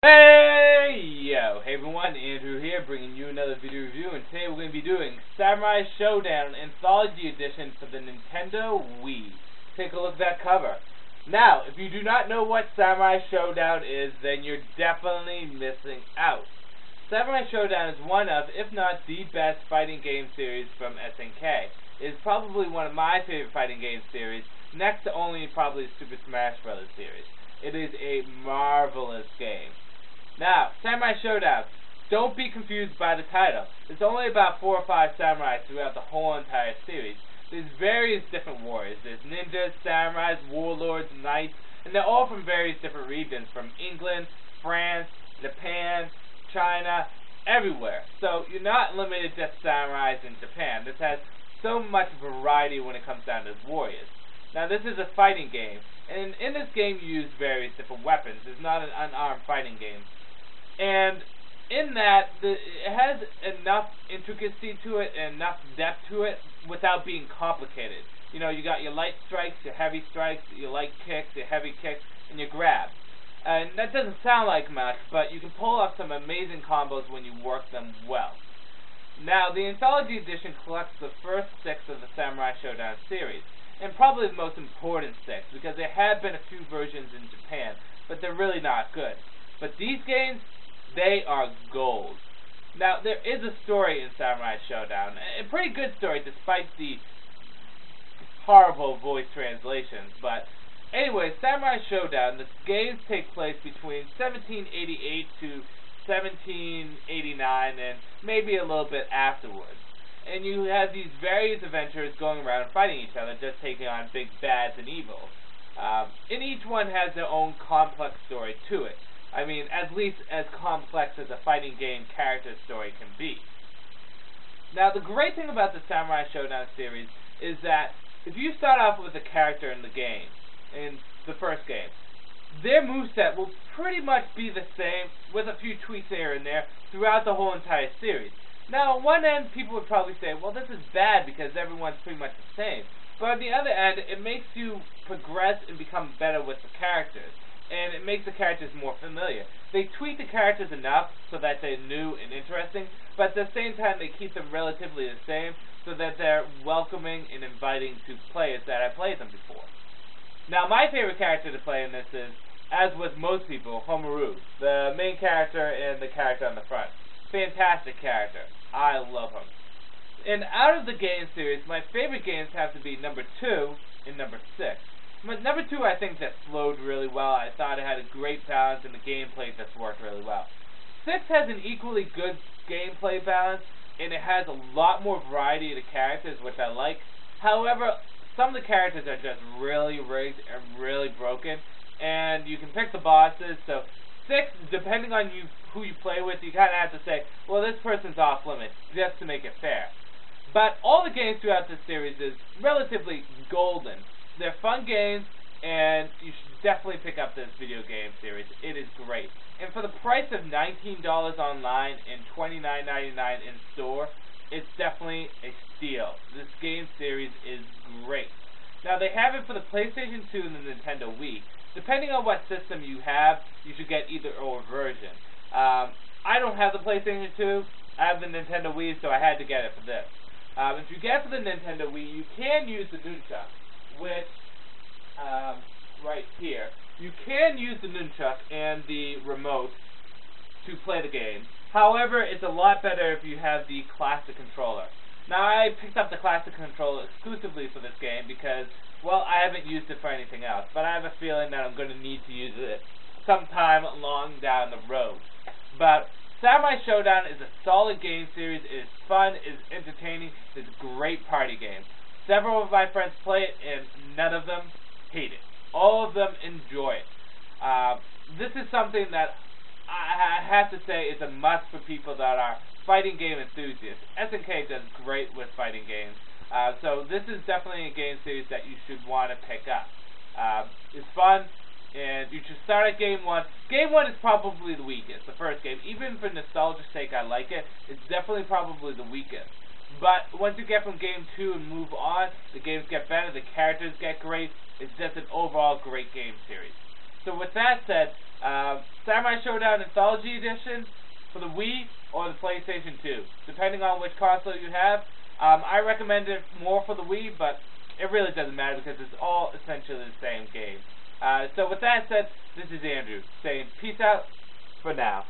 Hey everyone, Andrew here, bringing you another video review, and today we're going to be doing Samurai Shodown Anthology Edition for the Nintendo Wii. Take a look at that cover. Now, if you do not know what Samurai Shodown is, then you're definitely missing out. Samurai Shodown is one of, if not the best fighting game series from SNK. It is probably one of my favorite fighting game series, next to only probably Super Smash Bros. Series. It is a marvelous game. Now, Samurai Shodown, don't be confused by the title. There's only about 4 or 5 samurais throughout the whole entire series. There's various different warriors. There's ninjas, samurais, warlords, knights, and they're all from various different regions, from England, France, Japan, China, everywhere. So you're not limited to just samurais in Japan. This has so much variety when it comes down to warriors. Now, this is a fighting game, and in this game you use various different weapons. It's not an unarmed fighting game. And in that, it has enough intricacy to it and enough depth to it without being complicated. You know, you got your light strikes, your heavy strikes, your light kicks, your heavy kicks, and your grabs. And that doesn't sound like much, but you can pull off some amazing combos when you work them well. Now, the Anthology Edition collects the first 6 of the Samurai Shodown series, and probably the most important 6, because there have been a few versions in Japan, but they're really not good. But these games, they are gold. Now, there is a story in Samurai Shodown, a pretty good story despite the horrible voice translations. But anyway, Samurai Shodown, the games take place between 1788 to 1789 and maybe a little bit afterwards. And you have these various adventurers going around fighting each other, just taking on big bads and evils. And each one has their own complex story to it. I mean, at least as complex as a fighting game character story can be. Now, the great thing about the Samurai Shodown series is that if you start off with a character in the game, in the first game, their moveset will pretty much be the same with a few tweaks here and there throughout the whole entire series. Now, on one end, people would probably say, well, this is bad because everyone's pretty much the same. But on the other end, it makes you progress and become better with the characters. And it makes the characters more familiar. They tweak the characters enough so that they're new and interesting, but at the same time they keep them relatively the same so that they're welcoming and inviting to players that have played them before. Now, my favorite character to play in this is, as with most people, Homaru, the main character and the character on the front. Fantastic character. I love him. And out of the game series, my favorite games have to be number 2 and number 6. Number 2, I think that flowed really well. I thought it had a great balance, and the gameplay just worked really well. 6 has an equally good gameplay balance, and it has a lot more variety of the characters, which I like. However, some of the characters are just really rigged and really broken, and you can pick the bosses. So 6, depending on who you play with, you kind of have to say, well, this person's off limits, just to make it fair. But all the games throughout this series is relatively golden. They're fun games, and you should definitely pick up this video game series. It is great. And for the price of $19 online and $29.99 in store, it's definitely a steal. This game series is great. Now, they have it for the PlayStation 2 and the Nintendo Wii. Depending on what system you have, you should get either or version. I don't have the PlayStation 2. I have the Nintendo Wii, so I had to get it for this. If you get it for the Nintendo Wii, you can use the nunchuck, which, right here, you can use the nunchuck and the remote to play the game. However, it's a lot better if you have the classic controller. Now, I picked up the classic controller exclusively for this game because, well, I haven't used it for anything else, but I have a feeling that I'm going to need to use it sometime long down the road. But Samurai Shodown is a solid game series. It is fun, it is entertaining, it's a great party game. Several of my friends play it, and none of them hate it. All of them enjoy it. This is something that I have to say is a must for people that are fighting game enthusiasts. SNK does great with fighting games. So this is definitely a game series that you should want to pick up. It's fun, and you should start at Game 1. Game 1 is probably the weakest, the first game. Even for nostalgia's sake, I like it. It's definitely probably the weakest. But once you get from Game 2 and move on, the games get better, the characters get great. It's just an overall great game series. So with that said, Samurai Shodown Anthology Edition for the Wii or the PlayStation 2, depending on which console you have. I recommend it more for the Wii, but it really doesn't matter because it's all essentially the same game. So with that said, this is Andrew saying peace out for now.